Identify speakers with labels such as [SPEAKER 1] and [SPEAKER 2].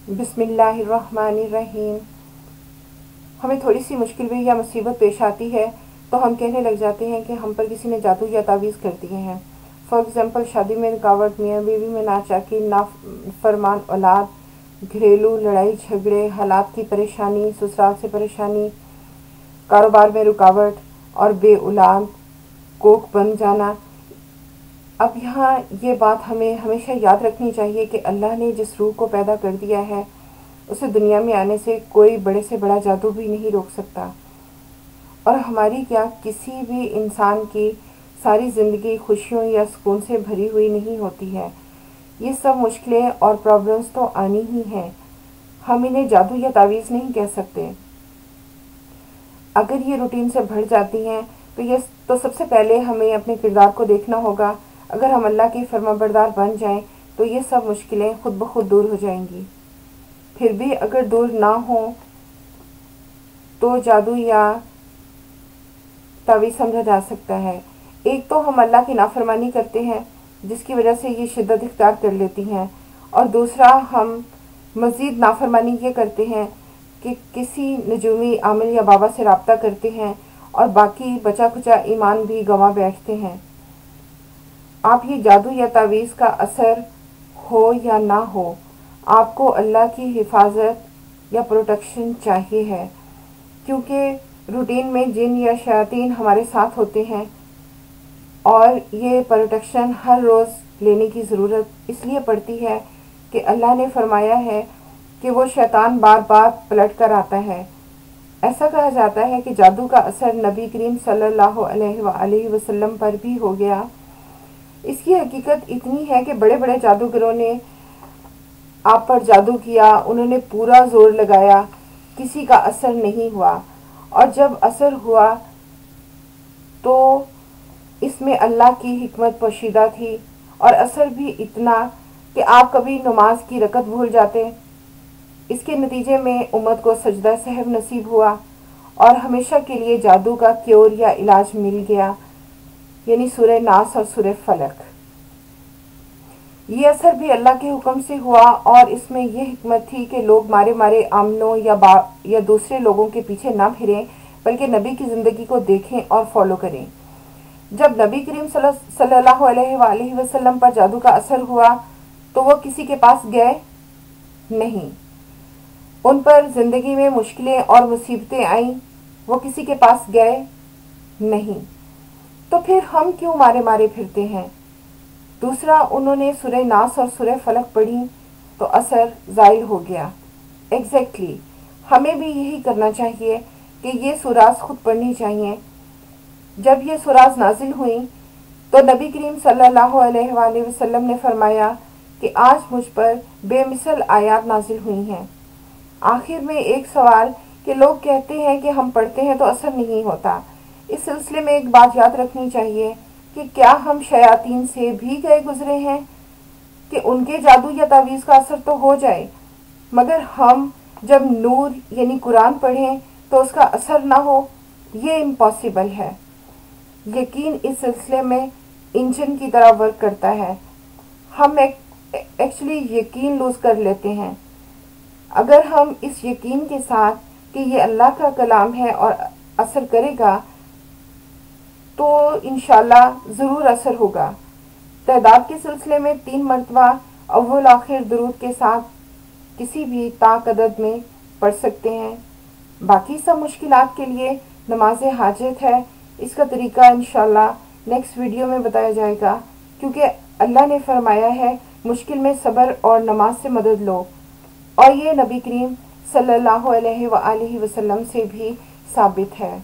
[SPEAKER 1] बिस्मिल्लाहिर्रहमानिर्रहीम। हमें थोड़ी सी मुश्किल भी या मुसीबत पेश आती है तो हम कहने लग जाते हैं कि हम पर किसी ने जादू या तावीज़ कर दिए हैं। फॉर एग्ज़ाम्पल, शादी में रुकावट, मियाँ बीवी में नाचाकी, नाफरमान औलाद, घरेलू लड़ाई झगड़े, हालात की परेशानी, ससुराल से परेशानी, कारोबार में रुकावट और बे औलाद, कोख बन जाना। अब यहाँ ये बात हमें हमेशा याद रखनी चाहिए कि अल्लाह ने जिस रूह को पैदा कर दिया है उसे दुनिया में आने से कोई बड़े से बड़ा जादू भी नहीं रोक सकता। और हमारी क्या, किसी भी इंसान की सारी ज़िंदगी खुशियों या सुकून से भरी हुई नहीं होती है। ये सब मुश्किलें और प्रॉब्लम्स तो आनी ही हैं। हम इन्हें जादू या तावीज़ नहीं कह सकते। अगर ये रूटीन से भर जाती हैं तो सबसे पहले हमें अपने किरदार को देखना होगा। अगर हम अल्लाह के फरमाबरदार बन जाएं तो ये सब मुश्किलें खुद ब खुद दूर हो जाएंगी। फिर भी अगर दूर ना हो तो जादू या तावीज़ समझा जा सकता है। एक तो हम अल्लाह की नाफरमानी करते हैं जिसकी वजह से ये शिद्दत इख्तियार कर लेती हैं, और दूसरा हम मज़ीद नाफरमानी ये करते हैं कि किसी नजूमी आमिल या बाबा से रब्ता करते हैं और बाकी बचा खुचा ईमान भी गंवा बैठते हैं। आप ये जादू या तावीज़ का असर हो या ना हो, आपको अल्लाह की हिफाजत या प्रोटेक्शन चाहिए है, क्योंकि रूटीन में जिन या शयातीन हमारे साथ होते हैं और ये प्रोटेक्शन हर रोज़ लेने की ज़रूरत इसलिए पड़ती है कि अल्लाह ने फरमाया है कि वो शैतान बार बार पलट कर आता है। ऐसा कहा जाता है कि जादू का असर नबी करीम सल्लल्लाहु अलैहि वसल्लम पर भी हो गया। इसकी हकीकत इतनी है कि बड़े बड़े जादूगरों ने आप पर जादू किया, उन्होंने पूरा जोर लगाया, किसी का असर नहीं हुआ, और जब असर हुआ तो इसमें अल्लाह की हिकमत पोशीदा थी, और असर भी इतना कि आप कभी नमाज की रकत भूल जाते। इसके नतीजे में उम्मत को सजदा सहव नसीब हुआ और हमेशा के लिए जादू का क्योर या इलाज मिल गया, यानी सूरह नास और सूरह फलक। ये असर भी अल्लाह के हुक्म से हुआ, और इसमें यह हिकमत थी कि लोग मारे मारे आमनों या दूसरे लोगों के पीछे ना फिरें, बल्कि नबी की ज़िंदगी को देखें और फॉलो करें। जब नबी करीम सल्लल्लाहु अलैहि वसल्लम पर जादू का असर हुआ तो वो किसी के पास गए नहीं। उन पर ज़िंदगी में मुश्किलें और मुसीबतें आईं, वो किसी के पास गए नहीं। तो फिर हम क्यों मारे मारे फिरते हैं? दूसरा, उन्होंने सूरह नास और सूरह फलक पढ़ी तो असर ज़ाहिर हो गया। एग्जैक्टली हमें भी यही करना चाहिए कि ये सूराज खुद पढ़नी चाहिए। जब ये सूराज नाजिल हुई तो नबी करीम सल्लल्लाहु अलैहि वसल्लम ने फरमाया कि आज मुझ पर बेमिसल आयात नाजिल हुई हैं। आखिर में एक सवाल कि लोग कहते हैं कि हम पढ़ते हैं तो असर नहीं होता। इस सिलसिले में एक बात याद रखनी चाहिए कि क्या हम शयातीन से भी गए गुजरे हैं कि उनके जादू या तावीज़ का असर तो हो जाए, मगर हम जब नूर यानी कुरान पढ़ें तो उसका असर ना हो? ये इम्पॉसिबल है। यकीन इस सिलसिले में इंजन की तरह वर्क करता है। हम एक्चुअली यकीन लूज कर लेते हैं। अगर हम इस यकीन के साथ कि ये अल्लाह का कलाम है और असर करेगा तो इंशाल्लाह ज़रूर असर होगा। तादाद के सिलसिले में 3 मरतबा अव्वल आखिर दुरूद के साथ किसी भी ताक़दद में पढ़ सकते हैं। बाकी सब मुश्किलात के लिए नमाज हाजत है। इसका तरीका इंशाल्लाह नेक्स्ट वीडियो में बताया जाएगा, क्योंकि अल्लाह ने फरमाया है मुश्किल में सब्र और नमाज से मदद लो, और ये नबी करीम सल्लल्लाहु अलैहि वसल्लम से भी साबित है।